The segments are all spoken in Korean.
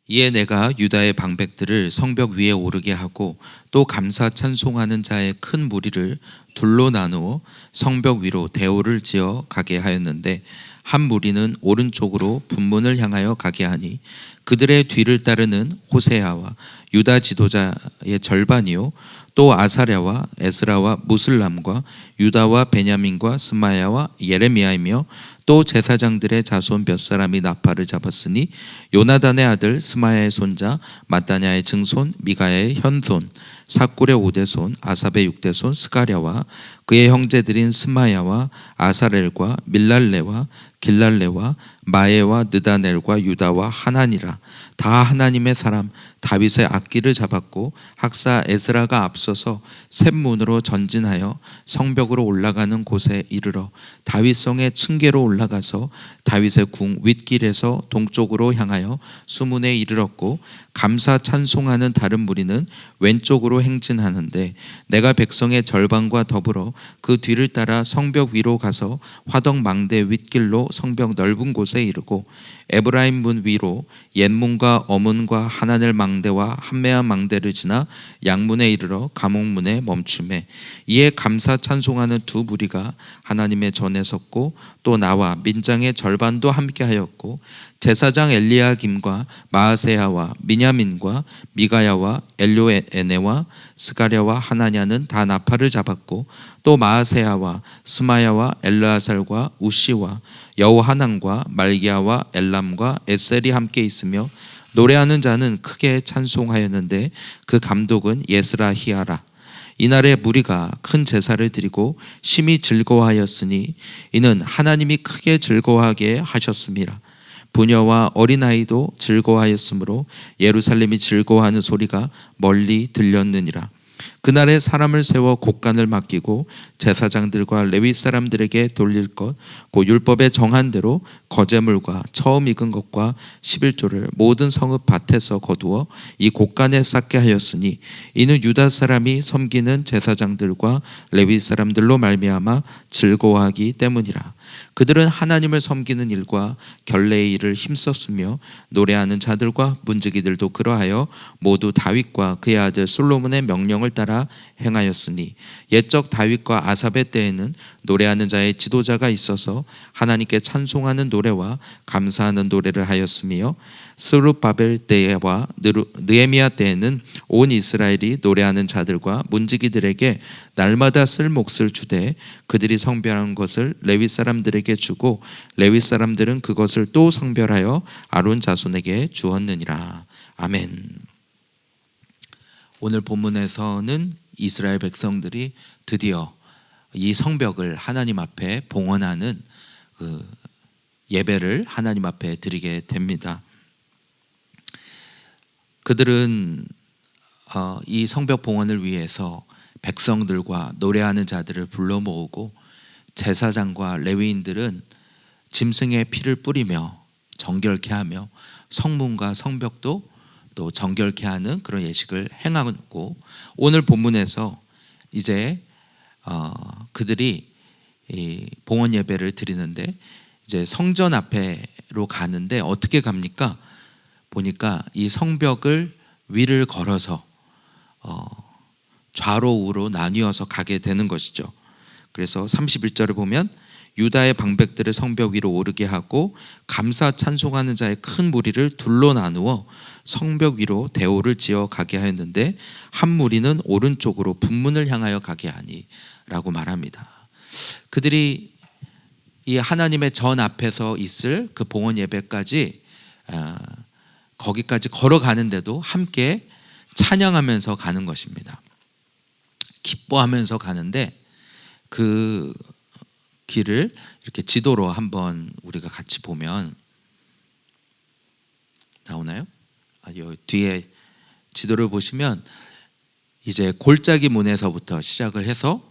이에 내가 유다의 방백들을 성벽 위에 오르게 하고 또 감사 찬송하는 자의 큰 무리를 둘로 나누어 성벽 위로 대오를 지어 가게 하였는데 한 무리는 오른쪽으로 분문을 향하여 가게 하니 그들의 뒤를 따르는 호세아와 유다 지도자의 절반이요 또 아사랴와 에스라와 무슬람과 유다와 베냐민과 스마야와 예레미야이며 또 제사장들의 자손 몇 사람이 나팔을 잡았으니 요나단의 아들 스마야의 손자 마따냐의 증손 미가야의 현손 사꿀의 오대손 아삽의 육대손 스가랴와 그의 형제들인 스마야와 아사렐과 밀랄레와 길랄레와 마에와 느다넬과 유다와 하나니라. 다 하나님의 사람 다윗의 악기를 잡았고 학사 에스라가 앞서서 샘문으로 전진하여 성벽으로 올라가는 곳에 이르러 다윗성의 층계로 올라가서 다윗의 궁 윗길에서 동쪽으로 향하여 수문에 이르렀고 감사 찬송하는 다른 무리는 왼쪽으로 행진하는데 내가 백성의 절반과 더불어 그 뒤를 따라 성벽 위로 가서 화덕 망대 윗길로 성벽 넓은 곳에 이르고 에브라임 문 위로 옛문과 어문과 하나넬 망대와 한메아 망대를 지나 양문에 이르러 감옥문에 멈추매 이에 감사 찬송하는 두 무리가 하나님의 전에 섰고 또 나와 민장의 절반도 함께하였고 제사장 엘리야김과 마아세야와 미냐민과 미가야와 엘료에네와 스가랴와 하나냐는 다 나팔을 잡았고 또 마아세야와 스마야와 엘르아살과 우시와 여호하난과 말기야와 엘람과 에셀이 함께 있으며 노래하는 자는 크게 찬송하였는데 그 감독은 예스라히야라. 이날에 무리가 큰 제사를 드리고 심히 즐거워하였으니 이는 하나님이 크게 즐거워하게 하셨습니다. 부녀와 어린아이도 즐거워하였으므로 예루살렘이 즐거워하는 소리가 멀리 들렸느니라. 그날에 사람을 세워 곡간을 맡기고 제사장들과 레위 사람들에게 돌릴 것 곧 율법에 정한 대로 거제물과 처음 익은 것과 11조를 모든 성읍 밭에서 거두어 이 곡간에 쌓게 하였으니 이는 유다 사람이 섬기는 제사장들과 레위 사람들로 말미암아 즐거워하기 때문이라. 그들은 하나님을 섬기는 일과 결례의 일을 힘썼으며 노래하는 자들과 문지기들도 그러하여 모두 다윗과 그의 아들 솔로몬의 명령을 따라 행하였으니 옛적 다윗과 아삽의 때에는 노래하는 자의 지도자가 있어서 하나님께 찬송하는 노래와 감사하는 노래를 하였으며 스룹바벨 때와 느헤미야 때에는 온 이스라엘이 노래하는 자들과 문지기들에게 날마다 쓸 몫을 주되 그들이 성별한 것을 레위 사람들에게 주고 레위 사람들은 그것을 또 성별하여 아론 자손에게 주었느니라. 아멘. 오늘 본문에서는 이스라엘 백성들이 드디어 이 성벽을 하나님 앞에 봉헌하는 그 예배를 하나님 앞에 드리게 됩니다. 그들은 이 성벽 봉헌을 위해서 백성들과 노래하는 자들을 불러 모으고 제사장과 레위인들은 짐승의 피를 뿌리며 정결케 하며 성문과 성벽도 또 정결케 하는 그런 예식을 행하고 오늘 본문에서 이제 그들이 이 봉헌 예배를 드리는데 이제 성전 앞에로 가는데 어떻게 갑니까? 보니까 이 성벽을 위를 걸어서 좌로 우로 나뉘어서 가게 되는 것이죠. 그래서 31절을 보면 유다의 방백들을 성벽 위로 오르게 하고 감사 찬송하는 자의 큰 무리를 둘로 나누어 성벽 위로 대오를 지어 가게 하였는데 한 무리는 오른쪽으로 분문을 향하여 가게 하니 라고 말합니다. 그들이 이 하나님의 전 앞에서 있을 그 봉헌 예배까지 거기까지 걸어가는데도 함께 찬양하면서 가는 것입니다. 기뻐하면서 가는데 그 길을 이렇게 지도로 한번 우리가 같이 보면 나오나요? 여기 뒤에 지도를 보시면 이제 골짜기 문에서부터 시작을 해서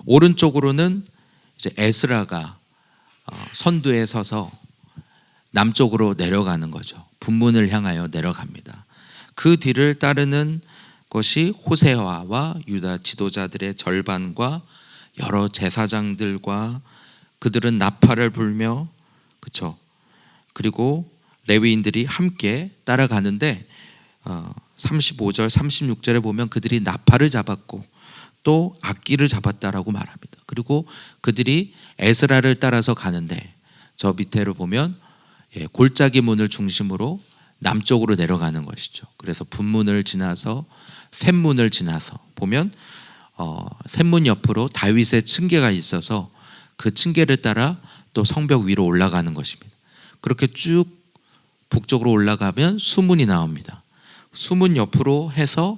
오른쪽으로는 이제 에스라가 선두에 서서 남쪽으로 내려가는 거죠. 분문을 향하여 내려갑니다. 그 뒤를 따르는 것이 호세아와 유다 지도자들의 절반과 여러 제사장들과 그들은 나팔을 불며 그리고 레위인들이 함께 따라가는데 35절 36절에 보면 그들이 나팔을 잡았고 또 악기를 잡았다라고 말합니다. 그리고 그들이 에스라를 따라서 가는데 저 밑에를 보면 골짜기 문을 중심으로 남쪽으로 내려가는 것이죠. 그래서 분문을 지나서 샘문을 지나서 보면 샘문 옆으로 다윗의 층계가 있어서 그 층계를 따라 또 성벽 위로 올라가는 것입니다. 그렇게 쭉 북쪽으로 올라가면 수문이 나옵니다. 수문 옆으로 해서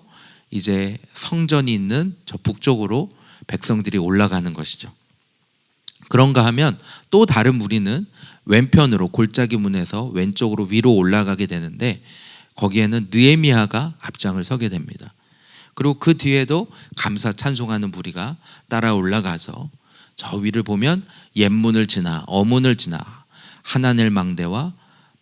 이제 성전이 있는 저 북쪽으로 백성들이 올라가는 것이죠. 그런가 하면 또 다른 무리는 왼편으로 골짜기 문에서 왼쪽으로 위로 올라가게 되는데 거기에는 느헤미야가 앞장을 서게 됩니다. 그리고 그 뒤에도 감사 찬송하는 무리가 따라 올라가서 저 위를 보면 옛문을 지나 어문을 지나 하나넬 망대와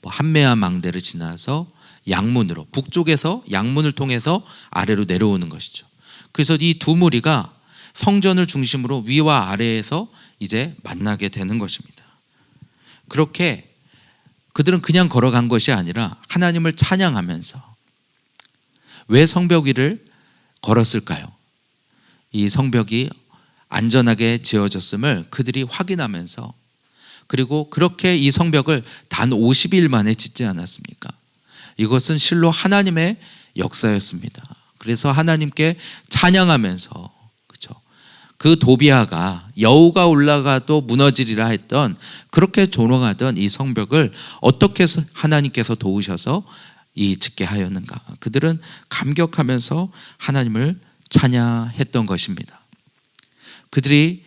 한메아 망대를 지나서 양문으로 북쪽에서 양문을 통해서 아래로 내려오는 것이죠. 그래서 이 두 무리가 성전을 중심으로 위와 아래에서 이제 만나게 되는 것입니다. 그렇게 그들은 그냥 걸어간 것이 아니라 하나님을 찬양하면서 왜 성벽 위를 걸었을까요? 이 성벽이 안전하게 지어졌음을 그들이 확인하면서 그리고 그렇게 이 성벽을 단 50일 만에 짓지 않았습니까? 이것은 실로 하나님의 역사였습니다. 그래서 하나님께 찬양하면서 그 도비아가 여우가 올라가도 무너지리라 했던 그렇게 조롱하던 이 성벽을 어떻게 하나님께서 도우셔서 이 짓게 하였는가? 그들은 감격하면서 하나님을 찬양했던 것입니다. 그들이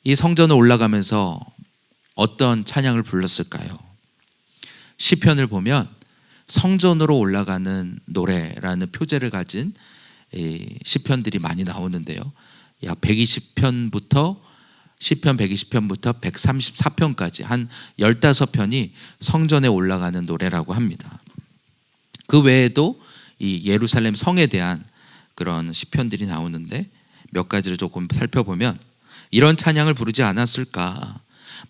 이 성전을 올라가면서 어떤 찬양을 불렀을까요? 시편을 보면 성전으로 올라가는 노래라는 표제를 가진 시편들이 많이 나오는데요. 약 120편부터 시편 120편부터 134편까지 한 15편이 성전에 올라가는 노래라고 합니다. 그 외에도 이 예루살렘 성에 대한 그런 시편들이 나오는데 몇 가지를 조금 살펴보면 이런 찬양을 부르지 않았을까?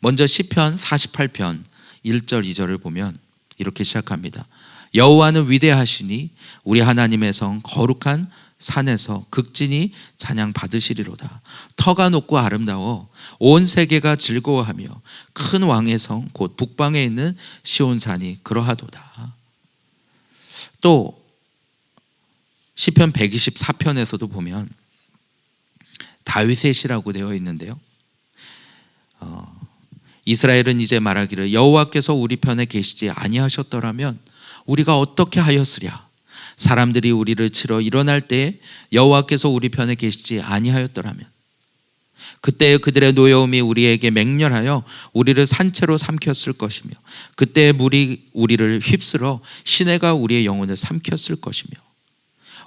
먼저 시편 48편 1절 2절을 보면 이렇게 시작합니다. 여호와는 위대하시니 우리 하나님의 성 거룩한 산에서 극진히 찬양 받으시리로다. 터가 높고 아름다워 온 세계가 즐거워하며 큰 왕의 성 곧 북방에 있는 시온산이 그러하도다. 또 시편 124편에서도 보면 다윗의 시라고 되어 있는데요. 이스라엘은 이제 말하기를 여호와께서 우리 편에 계시지 아니하셨더라면 우리가 어떻게 하였으랴. 사람들이 우리를 치러 일어날 때에 여호와께서 우리 편에 계시지 아니하였더라면 그때의 그들의 노여움이 우리에게 맹렬하여 우리를 산채로 삼켰을 것이며 그때의 물이 우리를 휩쓸어 시내가 우리의 영혼을 삼켰을 것이며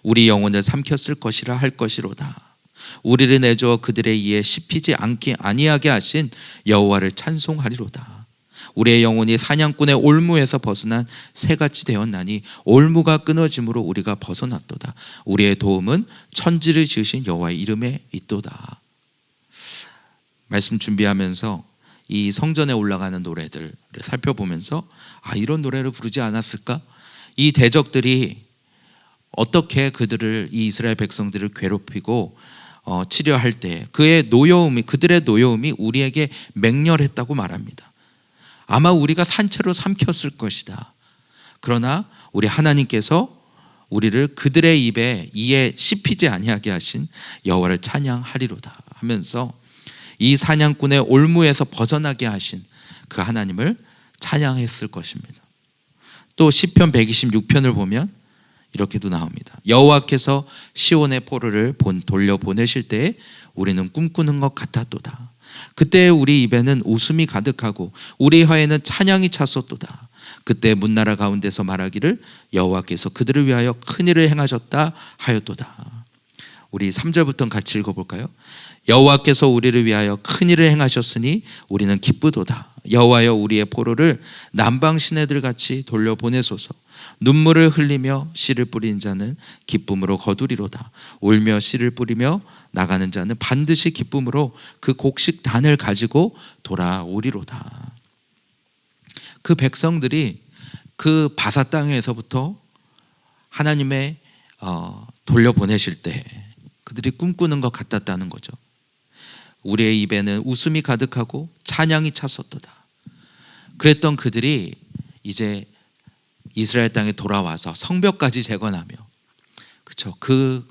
우리 영혼을 삼켰을 것이라 할 것이로다. 우리를 내주어 그들의 이에 씹히지 아니하게 하신 여호와를 찬송하리로다. 우리의 영혼이 사냥꾼의 올무에서 벗어난 새같이 되었나니 올무가 끊어짐으로 우리가 벗어났도다. 우리의 도움은 천지를 지으신 여호와의 이름에 있도다. 말씀 준비하면서 이 성전에 올라가는 노래들을 살펴보면서 이런 노래를 부르지 않았을까? 이 대적들이 어떻게 그들을 이 이스라엘 백성들을 괴롭히고 치려할 때 그들의 노여움이 우리에게 맹렬했다고 말합니다. 아마 우리가 산채로 삼켰을 것이다. 그러나 우리 하나님께서 우리를 그들의 이에 씹히지 아니하게 하신 여호와를 찬양하리로다 하면서 이 사냥꾼의 올무에서 벗어나게 하신 그 하나님을 찬양했을 것입니다. 또 시편 126편을 보면 이렇게도 나옵니다. 여호와께서 시온의 포로를 돌려보내실 때에 우리는 꿈꾸는 것 같았도다. 그때 우리 입에는 웃음이 가득하고 우리 혀에는 찬양이 찼었도다. 그때 문나라 가운데서 말하기를 여호와께서 그들을 위하여 큰일을 행하셨다 하였도다. 우리 3절부터 같이 읽어볼까요? 여호와께서 우리를 위하여 큰일을 행하셨으니 우리는 기쁘도다. 여호와여 우리의 포로를 남방 시내들 같이 돌려보내소서. 눈물을 흘리며 씨를 뿌린 자는 기쁨으로 거두리로다. 울며 씨를 뿌리며 나가는 자는 반드시 기쁨으로 그 곡식 단을 가지고 돌아오리로다. 그 백성들이 그 바사 땅에서부터 하나님의 돌려보내실 때 그들이 꿈꾸는 것 같았다는 거죠. 우리의 입에는 웃음이 가득하고 찬양이 찼었도다. 그랬던 그들이 이제 이스라엘 땅에 돌아와서 성벽까지 재건하며, 그렇죠, 그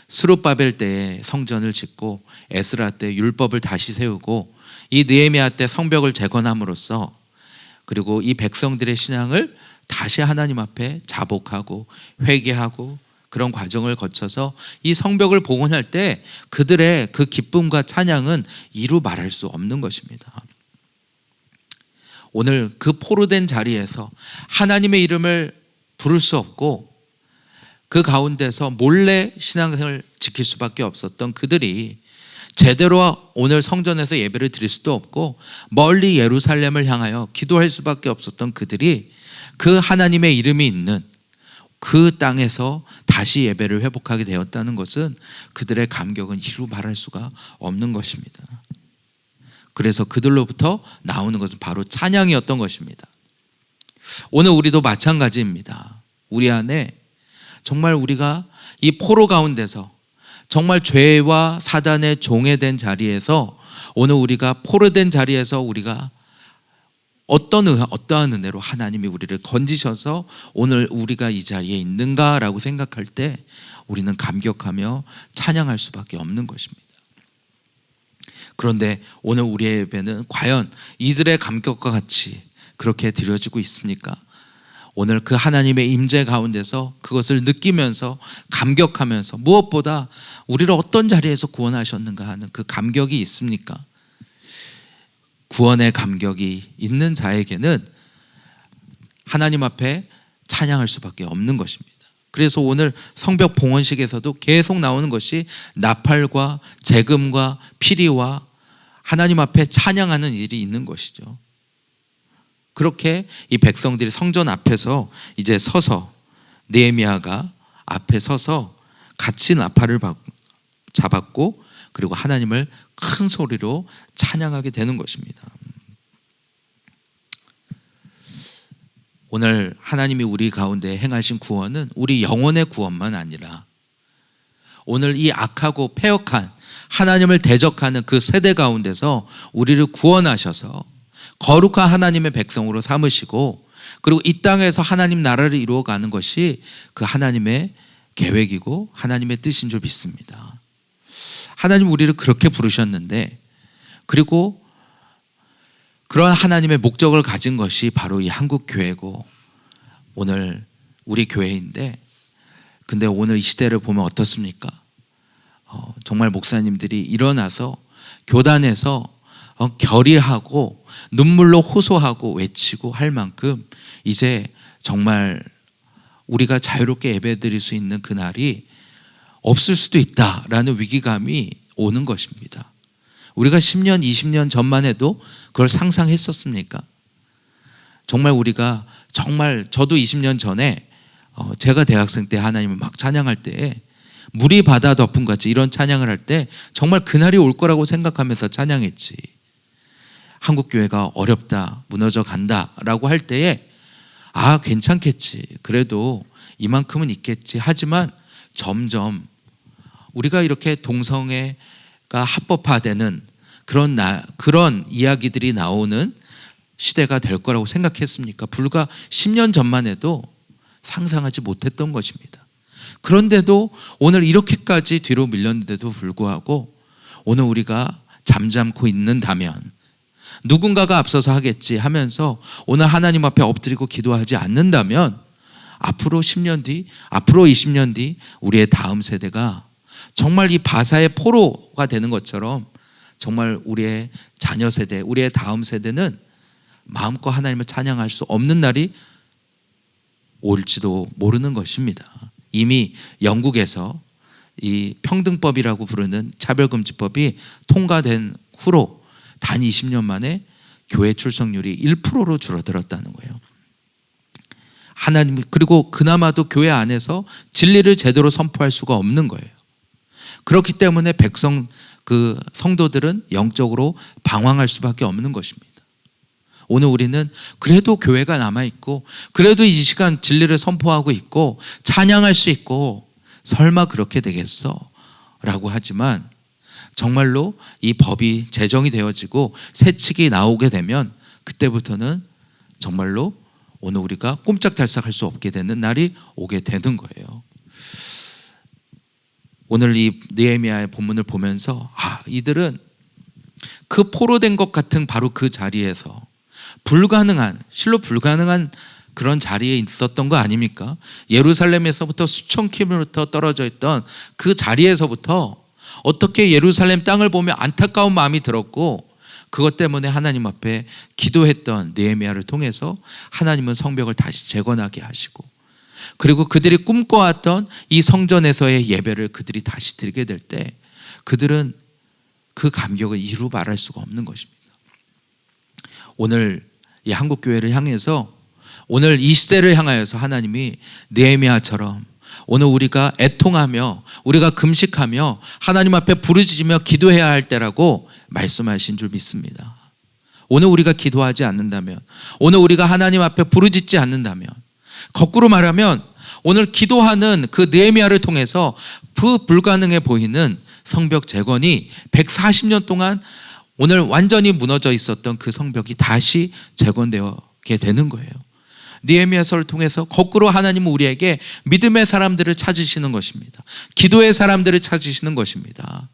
스룹바벨 때에 성전을 짓고 에스라 때 율법을 다시 세우고 이 느헤미야 때 성벽을 재건함으로써, 그리고 이 백성들의 신앙을 다시 하나님 앞에 자복하고 회개하고 그런 과정을 거쳐서 이 성벽을 복원할 때 그들의 그 기쁨과 찬양은 이루 말할 수 없는 것입니다. 오늘 그 포로된 자리에서 하나님의 이름을 부를 수 없고 그 가운데서 몰래 신앙생활을 지킬 수밖에 없었던 그들이 제대로 오늘 성전에서 예배를 드릴 수도 없고 멀리 예루살렘을 향하여 기도할 수밖에 없었던 그들이 그 하나님의 이름이 있는 그 땅에서 다시 예배를 회복하게 되었다는 것은 그들의 감격은 이루 말할 수가 없는 것입니다. 그래서 그들로부터 나오는 것은 바로 찬양이었던 것입니다. 오늘 우리도 마찬가지입니다. 우리 안에 정말 우리가 이 포로 가운데서 정말 죄와 사단의 종에 자리에서 오늘 우리가 포로된 자리에서 우리가 어떠한 은혜로 하나님이 우리를 건지셔서 오늘 우리가 이 자리에 있는가라고 생각할 때 우리는 감격하며 찬양할 수밖에 없는 것입니다. 그런데 오늘 우리의 예배는 과연 이들의 감격과 같이 그렇게 드려지고 있습니까? 오늘 그 하나님의 임재 가운데서 그것을 느끼면서 감격하면서 무엇보다 우리를 어떤 자리에서 구원하셨는가 하는 그 감격이 있습니까? 구원의 감격이 있는 자에게는 하나님 앞에 찬양할 수밖에 없는 것입니다. 그래서 오늘 성벽 봉헌식에서도 계속 나오는 것이 나팔과 재금과 피리와 하나님 앞에 찬양하는 일이 있는 것이죠. 그렇게 이 백성들이 성전 앞에서 이제 서서 느헤미야가 앞에 서서 같이 나팔을 잡았고 그리고 하나님을 큰 소리로 찬양하게 되는 것입니다. 오늘 하나님이 우리 가운데 행하신 구원은 우리 영혼의 구원만 아니라 오늘 이 악하고 패역한 하나님을 대적하는 그 세대 가운데서 우리를 구원하셔서 거룩한 하나님의 백성으로 삼으시고 그리고 이 땅에서 하나님 나라를 이루어가는 것이 그 하나님의 계획이고 하나님의 뜻인 줄 믿습니다. 하나님 우리를 그렇게 부르셨는데 그리고 그런 하나님의 목적을 가진 것이 바로 이 한국교회고 오늘 우리 교회인데 근데 오늘 이 시대를 보면 어떻습니까? 정말 목사님들이 일어나서 교단에서 결의하고 눈물로 호소하고 외치고 할 만큼 이제 정말 우리가 자유롭게 예배드릴 수 있는 그날이 없을 수도 있다라는 위기감이 오는 것입니다. 우리가 10년, 20년 전만 해도 그걸 상상했었습니까? 정말 우리가 정말 저도 20년 전에 제가 대학생 때 하나님을 막 찬양할 때에 물이 바다 덮음같이 이런 찬양을 할 때 정말 그날이 올 거라고 생각하면서 찬양했지. 한국교회가 어렵다, 무너져 간다라고 할 때에 괜찮겠지. 그래도 이만큼은 있겠지. 하지만 점점 우리가 이렇게 동성애가 합법화되는 그런 이야기들이 나오는 시대가 될 거라고 생각했습니까? 불과 10년 전만 해도 상상하지 못했던 것입니다. 그런데도 오늘 이렇게까지 뒤로 밀렸는데도 불구하고 오늘 우리가 잠잠고 있는다면 누군가가 앞서서 하겠지 하면서 오늘 하나님 앞에 엎드리고 기도하지 않는다면 앞으로 10년 뒤, 앞으로 20년 뒤 우리의 다음 세대가 정말 이 바사의 포로가 되는 것처럼 정말 우리의 자녀 세대, 우리의 다음 세대는 마음껏 하나님을 찬양할 수 없는 날이 올지도 모르는 것입니다. 이미 영국에서 이 평등법이라고 부르는 차별금지법이 통과된 후로 단 20년 만에 교회 출석률이 1%로 줄어들었다는 거예요. 하나님 그리고 그나마도 교회 안에서 진리를 제대로 선포할 수가 없는 거예요. 그렇기 때문에 성도들은 영적으로 방황할 수밖에 없는 것입니다. 오늘 우리는 그래도 교회가 남아있고 그래도 이 시간 진리를 선포하고 있고 찬양할 수 있고 설마 그렇게 되겠어? 라고 하지만 정말로 이 법이 제정이 되어지고 새 책이 나오게 되면 그때부터는 정말로 오늘 우리가 꼼짝달싹할 수 없게 되는 날이 오게 되는 거예요. 오늘 이 느헤미야의 본문을 보면서 이들은 그 포로된 것 같은 바로 그 자리에서 실로 불가능한 그런 자리에 있었던 거 아닙니까? 예루살렘에서부터 수천 킬로미터 떨어져 있던 그 자리에서부터 어떻게 예루살렘 땅을 보며 안타까운 마음이 들었고 그것 때문에 하나님 앞에 기도했던 느헤미야를 통해서 하나님은 성벽을 다시 재건하게 하시고 그리고 그들이 꿈꿔왔던 이 성전에서의 예배를 그들이 다시 드리게 될 때 그들은 그 감격을 이루 말할 수가 없는 것입니다. 오늘 이 한국교회를 향해서 오늘 이 시대를 향하여서 하나님이 느헤미야처럼 오늘 우리가 애통하며 우리가 금식하며 하나님 앞에 부르짖으며 기도해야 할 때라고 말씀하신 줄 믿습니다. 오늘 우리가 기도하지 않는다면, 오늘 우리가 하나님 앞에 부르짖지 않는다면, 거꾸로 말하면 오늘 기도하는 그 느헤미야를 통해서 그 불가능해 보이는 성벽 재건이 140년 동안 오늘 완전히 무너져 있었던 그 성벽이 다시 재건되게 되는 거예요. 느헤미야서를 통해서 거꾸로 하나님은 우리에게 믿음의 사람들을 찾으시는 것입니다. 기도의 사람들을 찾으시는 것입니다.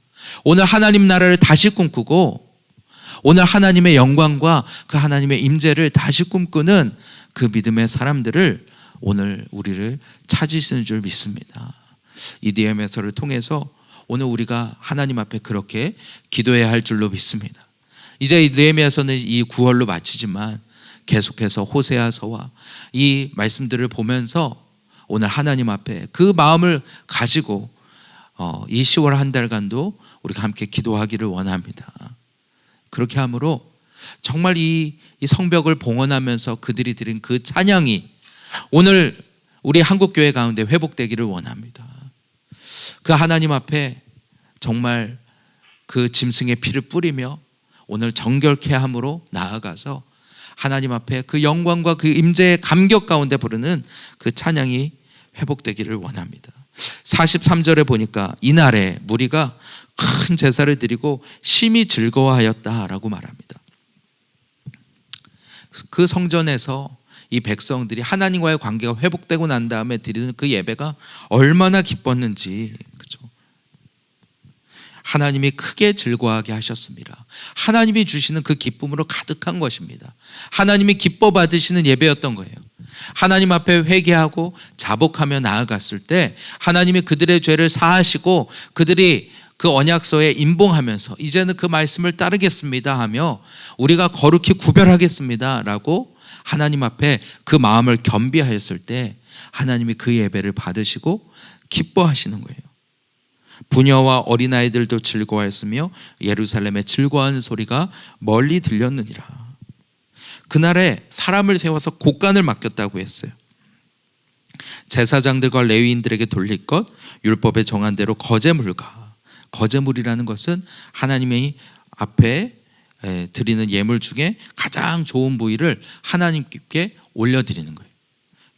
오늘 하나님 나라를 다시 꿈꾸고 오늘 하나님의 영광과 그 하나님의 임재를 다시 꿈꾸는 그 믿음의 사람들을 오늘 우리를 찾으시는 줄 믿습니다. 이 느헤미야서를 통해서 오늘 우리가 하나님 앞에 그렇게 기도해야 할 줄로 믿습니다. 이제 이 느헤미야서는 이 9월로 마치지만 계속해서 호세아서와 이 말씀들을 보면서 오늘 하나님 앞에 그 마음을 가지고 이 10월 한 달간도 우리가 함께 기도하기를 원합니다. 그렇게 함으로 정말 이 성벽을 봉헌하면서 그들이 드린 그 찬양이 오늘 우리 한국교회 가운데 회복되기를 원합니다. 그 하나님 앞에 정말 그 짐승의 피를 뿌리며 오늘 정결케 함으로 나아가서 하나님 앞에 그 영광과 그 임재의 감격 가운데 부르는 그 찬양이 회복되기를 원합니다. 43절에 보니까 이날에 무리가 큰 제사를 드리고 심히 즐거워하였다라고 말합니다. 그 성전에서 이 백성들이 하나님과의 관계가 회복되고 난 다음에 드리는 그 예배가 얼마나 기뻤는지, 그렇죠? 하나님이 크게 즐거워하게 하셨습니다. 하나님이 주시는 그 기쁨으로 가득한 것입니다. 하나님이 기뻐 받으시는 예배였던 거예요. 하나님 앞에 회개하고 자복하며 나아갔을 때 하나님이 그들의 죄를 사하시고 그들이 그 언약서에 임봉하면서 이제는 그 말씀을 따르겠습니다 하며 우리가 거룩히 구별하겠습니다 라고 하나님 앞에 그 마음을 겸비하였을 때 하나님이 그 예배를 받으시고 기뻐하시는 거예요. 부녀와 어린아이들도 즐거워했으며 예루살렘의 즐거워하는 소리가 멀리 들렸느니라. 그날에 사람을 세워서 곡간을 맡겼다고 했어요. 제사장들과 레위인들에게 돌릴 것, 율법에 정한 대로 거제물과, 거제물이라는 것은 하나님의 앞에 드리는 예물 중에 가장 좋은 부위를 하나님께 올려드리는 거예요.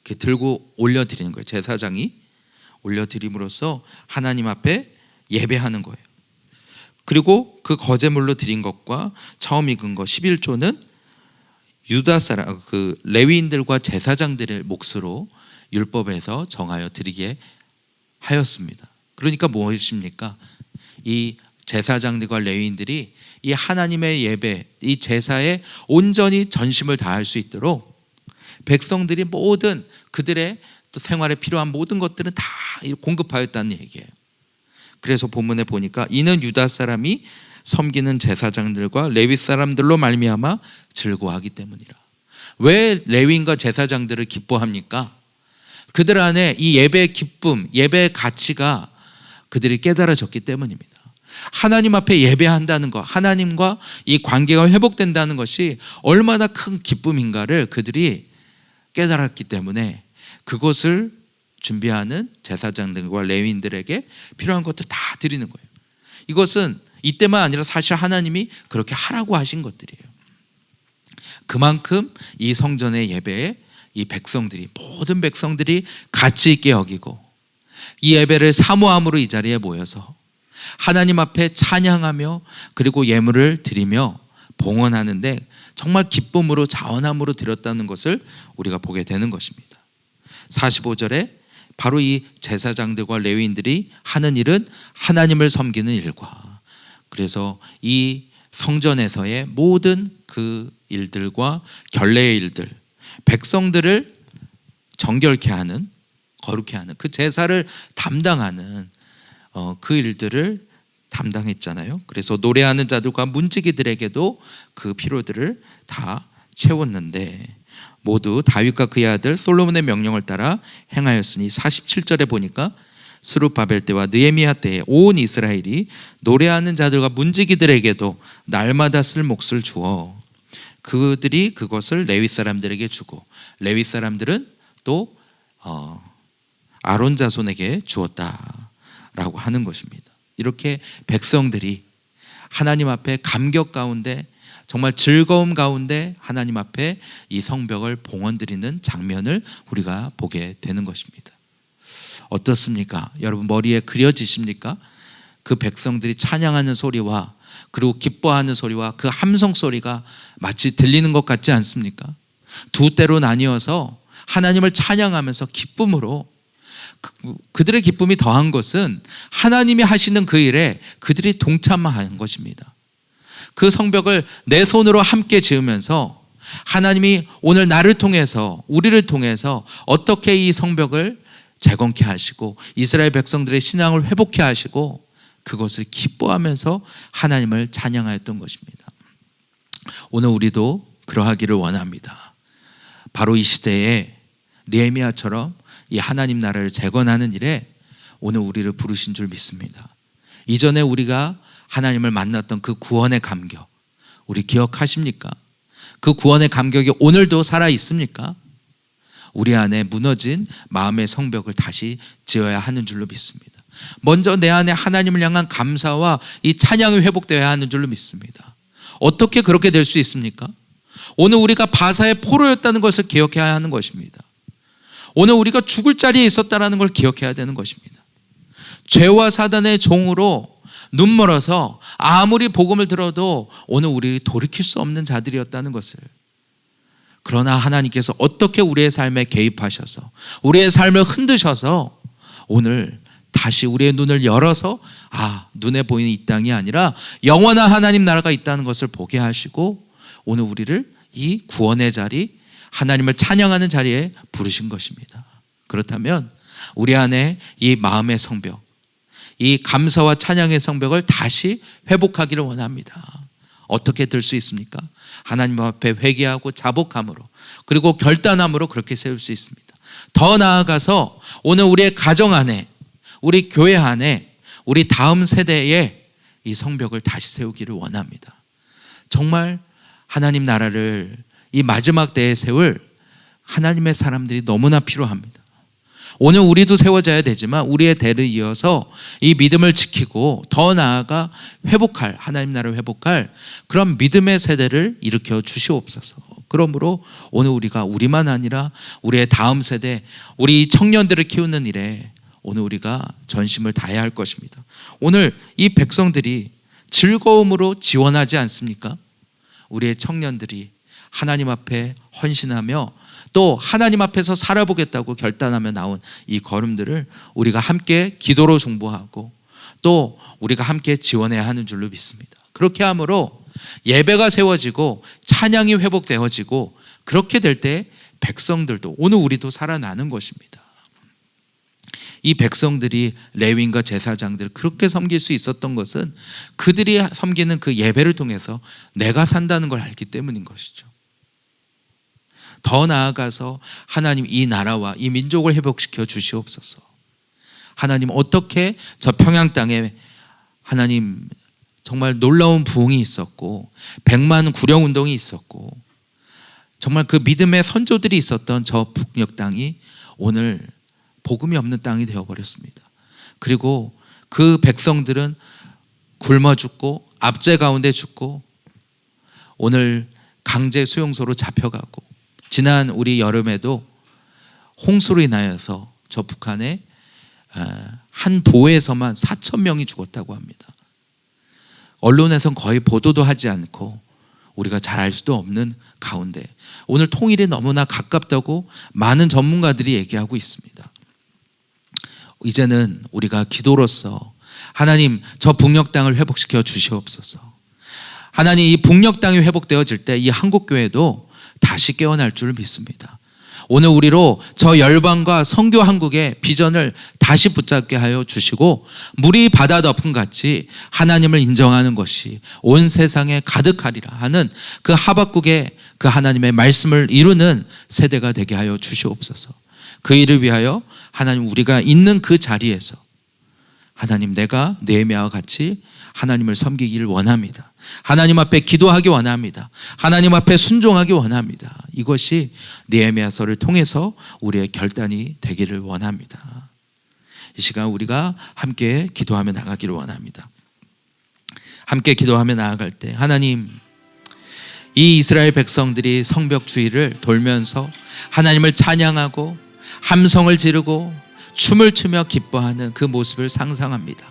이렇게 들고 올려드리는 거예요. 제사장이 올려드림으로써 하나님 앞에 예배하는 거예요. 그리고 그 거제물로 드린 것과 처음 익은 것 11조는 유다 사람, 그 레위인들과 제사장들의 몫으로 율법에서 정하여 드리게 하였습니다. 그러니까 무엇입니까? 이 제사장들과 레위인들이 이 하나님의 예배, 이 제사에 온전히 전심을 다할 수 있도록 백성들이 모든 그들의 또 생활에 필요한 모든 것들은 다 공급하였다는 얘기예요. 그래서 본문에 보니까 이는 유다 사람이 섬기는 제사장들과 레위 사람들로 말미암아 즐거워하기 때문이라. 왜 레위인과 제사장들을 기뻐합니까? 그들 안에 이 예배의 기쁨, 예배의 가치가 그들이 깨달아졌기 때문입니다. 하나님 앞에 예배한다는 것, 하나님과 이 관계가 회복된다는 것이 얼마나 큰 기쁨인가를 그들이 깨달았기 때문에 그것을 준비하는 제사장들과 레위인들에게 필요한 것들 다 드리는 거예요. 이것은 이때만 아니라 사실 하나님이 그렇게 하라고 하신 것들이에요. 그만큼 이 성전의 예배에 이 백성들이, 모든 백성들이 가치 있게 여기고 이 예배를 사모함으로 이 자리에 모여서 하나님 앞에 찬양하며 그리고 예물을 드리며 봉헌하는데 정말 기쁨으로 자원함으로 드렸다는 것을 우리가 보게 되는 것입니다. 45절에 바로 이 제사장들과 레위인들이 하는 일은 하나님을 섬기는 일과, 그래서 이 성전에서의 모든 그 일들과 결례의 일들, 백성들을 정결케 하는, 거룩케 하는 그 제사를 담당하는 그 일들을 담당했잖아요. 그래서 노래하는 자들과 문지기들에게도 그 필요들을 다 채웠는데 모두 다윗과 그의 아들 솔로몬의 명령을 따라 행하였으니 47절에 보니까 스룹바벨 때와 느헤미야 때에 온 이스라엘이 노래하는 자들과 문지기들에게도 날마다 쓸 몫을 주어 그들이 그것을 레위 사람들에게 주고 레위 사람들은 또 아론 자손에게 주었다라고 하는 것입니다. 이렇게 백성들이 하나님 앞에 감격 가운데 정말 즐거움 가운데 하나님 앞에 이 성벽을 봉헌드리는 장면을 우리가 보게 되는 것입니다. 어떻습니까? 여러분 머리에 그려지십니까? 그 백성들이 찬양하는 소리와 그리고 기뻐하는 소리와 그 함성 소리가 마치 들리는 것 같지 않습니까? 두 때로 나뉘어서 하나님을 찬양하면서 기쁨으로, 그들의 기쁨이 더한 것은 하나님이 하시는 그 일에 그들이 동참한 것입니다. 그 성벽을 내 손으로 함께 지으면서 하나님이 오늘 나를 통해서, 우리를 통해서 어떻게 이 성벽을 재건케 하시고 이스라엘 백성들의 신앙을 회복케 하시고 그것을 기뻐하면서 하나님을 찬양하였던 것입니다. 오늘 우리도 그러하기를 원합니다. 바로 이 시대에 느헤미야처럼 이 하나님 나라를 재건하는 일에 오늘 우리를 부르신 줄 믿습니다. 이전에 우리가 하나님을 만났던 그 구원의 감격, 우리 기억하십니까? 그 구원의 감격이 오늘도 살아 있습니까? 우리 안에 무너진 마음의 성벽을 다시 지어야 하는 줄로 믿습니다. 먼저 내 안에 하나님을 향한 감사와 이 찬양이 회복되어야 하는 줄로 믿습니다. 어떻게 그렇게 될 수 있습니까? 오늘 우리가 바사의 포로였다는 것을 기억해야 하는 것입니다. 오늘 우리가 죽을 자리에 있었다는 걸 기억해야 되는 것입니다. 죄와 사단의 종으로 눈멀어서 아무리 복음을 들어도 오늘 우리 돌이킬 수 없는 자들이었다는 것을, 그러나 하나님께서 어떻게 우리의 삶에 개입하셔서 우리의 삶을 흔드셔서 오늘 다시 우리의 눈을 열어서 눈에 보이는 이 땅이 아니라 영원한 하나님 나라가 있다는 것을 보게 하시고 오늘 우리를 이 구원의 자리, 하나님을 찬양하는 자리에 부르신 것입니다. 그렇다면 우리 안에 이 마음의 성벽, 이 감사와 찬양의 성벽을 다시 회복하기를 원합니다. 어떻게 될 수 있습니까? 하나님 앞에 회개하고 자복함으로 그리고 결단함으로 그렇게 세울 수 있습니다. 더 나아가서 오늘 우리의 가정 안에, 우리 교회 안에, 우리 다음 세대에 이 성벽을 다시 세우기를 원합니다. 정말 하나님 나라를 이 마지막 때에 세울 하나님의 사람들이 너무나 필요합니다. 오늘 우리도 세워져야 되지만 우리의 대를 이어서 이 믿음을 지키고 더 나아가 회복할, 하나님 나라를 회복할 그런 믿음의 세대를 일으켜 주시옵소서. 그러므로 오늘 우리가 우리만 아니라 우리의 다음 세대, 우리 청년들을 키우는 일에 오늘 우리가 전심을 다해야 할 것입니다. 오늘 이 백성들이 즐거움으로 지원하지 않습니까? 우리의 청년들이 하나님 앞에 헌신하며 또 하나님 앞에서 살아보겠다고 결단하며 나온 이 걸음들을 우리가 함께 기도로 중보하고 또 우리가 함께 지원해야 하는 줄로 믿습니다. 그렇게 함으로 예배가 세워지고 찬양이 회복되어지고 그렇게 될 때 백성들도, 오늘 우리도 살아나는 것입니다. 이 백성들이 레위인과 제사장들을 그렇게 섬길 수 있었던 것은 그들이 섬기는 그 예배를 통해서 내가 산다는 걸 알기 때문인 것이죠. 더 나아가서 하나님 이 나라와 이 민족을 회복시켜 주시옵소서. 하나님 어떻게 저 평양 땅에 하나님 정말 놀라운 부흥이 있었고 100만 구령 운동이 있었고 정말 그 믿음의 선조들이 있었던 저 북녘 땅이 오늘 복음이 없는 땅이 되어버렸습니다. 그리고 그 백성들은 굶어 죽고 압제 가운데 죽고 오늘 강제 수용소로 잡혀가고, 지난 우리 여름에도 홍수로 인하여서 저 북한의 한 도에서만 4,000명이 죽었다고 합니다. 언론에선 거의 보도도 하지 않고 우리가 잘 알 수도 없는 가운데 오늘 통일이 너무나 가깝다고 많은 전문가들이 얘기하고 있습니다. 이제는 우리가 기도로서 하나님, 저 북녘 땅을 회복시켜 주시옵소서. 하나님, 이 북녘 땅이 회복되어질 때 이 한국교회도 다시 깨어날 줄 믿습니다. 오늘 우리로 저 열방과 선교 한국의 비전을 다시 붙잡게 하여 주시고, 물이 바다 덮음 같이 하나님을 인정하는 것이 온 세상에 가득하리라 하는 그 하박국의 그 하나님의 말씀을 이루는 세대가 되게 하여 주시옵소서. 그 일을 위하여 하나님, 우리가 있는 그 자리에서 하나님, 내가 느헤미야와 같이 하나님을 섬기기를 원합니다. 하나님 앞에 기도하기 원합니다. 하나님 앞에 순종하기 원합니다. 이것이 느헤미야서를 통해서 우리의 결단이 되기를 원합니다. 이 시간 우리가 함께 기도하며 나가기를 원합니다. 함께 기도하며 나아갈 때, 하나님, 이 이스라엘 백성들이 성벽주의를 돌면서 하나님을 찬양하고 함성을 지르고 춤을 추며 기뻐하는 그 모습을 상상합니다.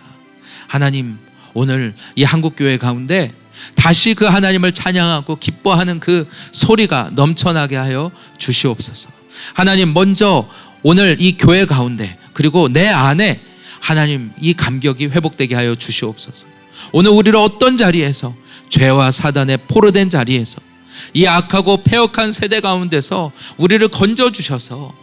하나님, 오늘 이 한국교회 가운데 다시 그 하나님을 찬양하고 기뻐하는 그 소리가 넘쳐나게 하여 주시옵소서. 하나님, 먼저 오늘 이 교회 가운데 그리고 내 안에 하나님, 이 감격이 회복되게 하여 주시옵소서. 오늘 우리를 어떤 자리에서, 죄와 사단의 포로된 자리에서, 이 악하고 패역한 세대 가운데서 우리를 건져주셔서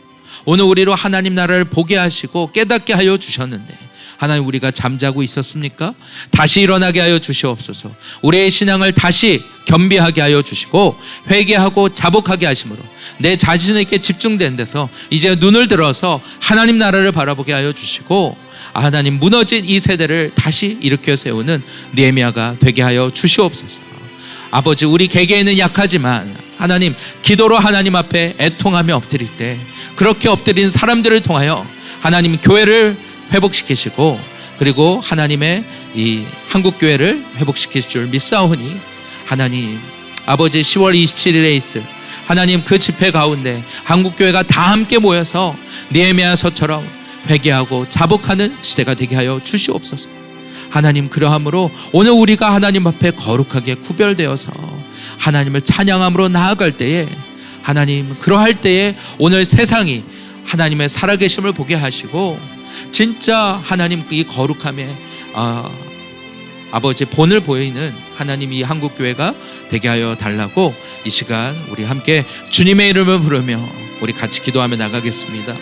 오늘 우리로 하나님 나라를 보게 하시고 깨닫게 하여 주셨는데, 하나님, 우리가 잠자고 있었습니까? 다시 일어나게 하여 주시옵소서. 우리의 신앙을 다시 겸비하게 하여 주시고 회개하고 자복하게 하심으로 내 자신에게 집중된 데서 이제 눈을 들어서 하나님 나라를 바라보게 하여 주시고, 하나님, 무너진 이 세대를 다시 일으켜 세우는 느헤미야가 되게 하여 주시옵소서. 아버지, 우리 개개인은 약하지만 하나님, 기도로 하나님 앞에 애통하며 엎드릴 때 그렇게 엎드린 사람들을 통하여 하나님 교회를 회복시키시고, 그리고 하나님의 이 한국교회를 회복시키실 줄 믿사오니, 하나님 아버지, 10월 27일에 있을 하나님 그 집회 가운데 한국교회가 다 함께 모여서 느헤미야서처럼 회개하고 자복하는 시대가 되게 하여 주시옵소서. 하나님, 그러함으로 오늘 우리가 하나님 앞에 거룩하게 구별되어서 하나님을 찬양함으로 나아갈 때에, 하나님, 그러할 때에 오늘 세상이 하나님의 살아계심을 보게 하시고 진짜 하나님 이 거룩함에 아버지 본을 보이는 하나님 이 한국교회가 되게 하여 달라고, 이 시간 우리 함께 주님의 이름을 부르며 우리 같이 기도하며 나가겠습니다.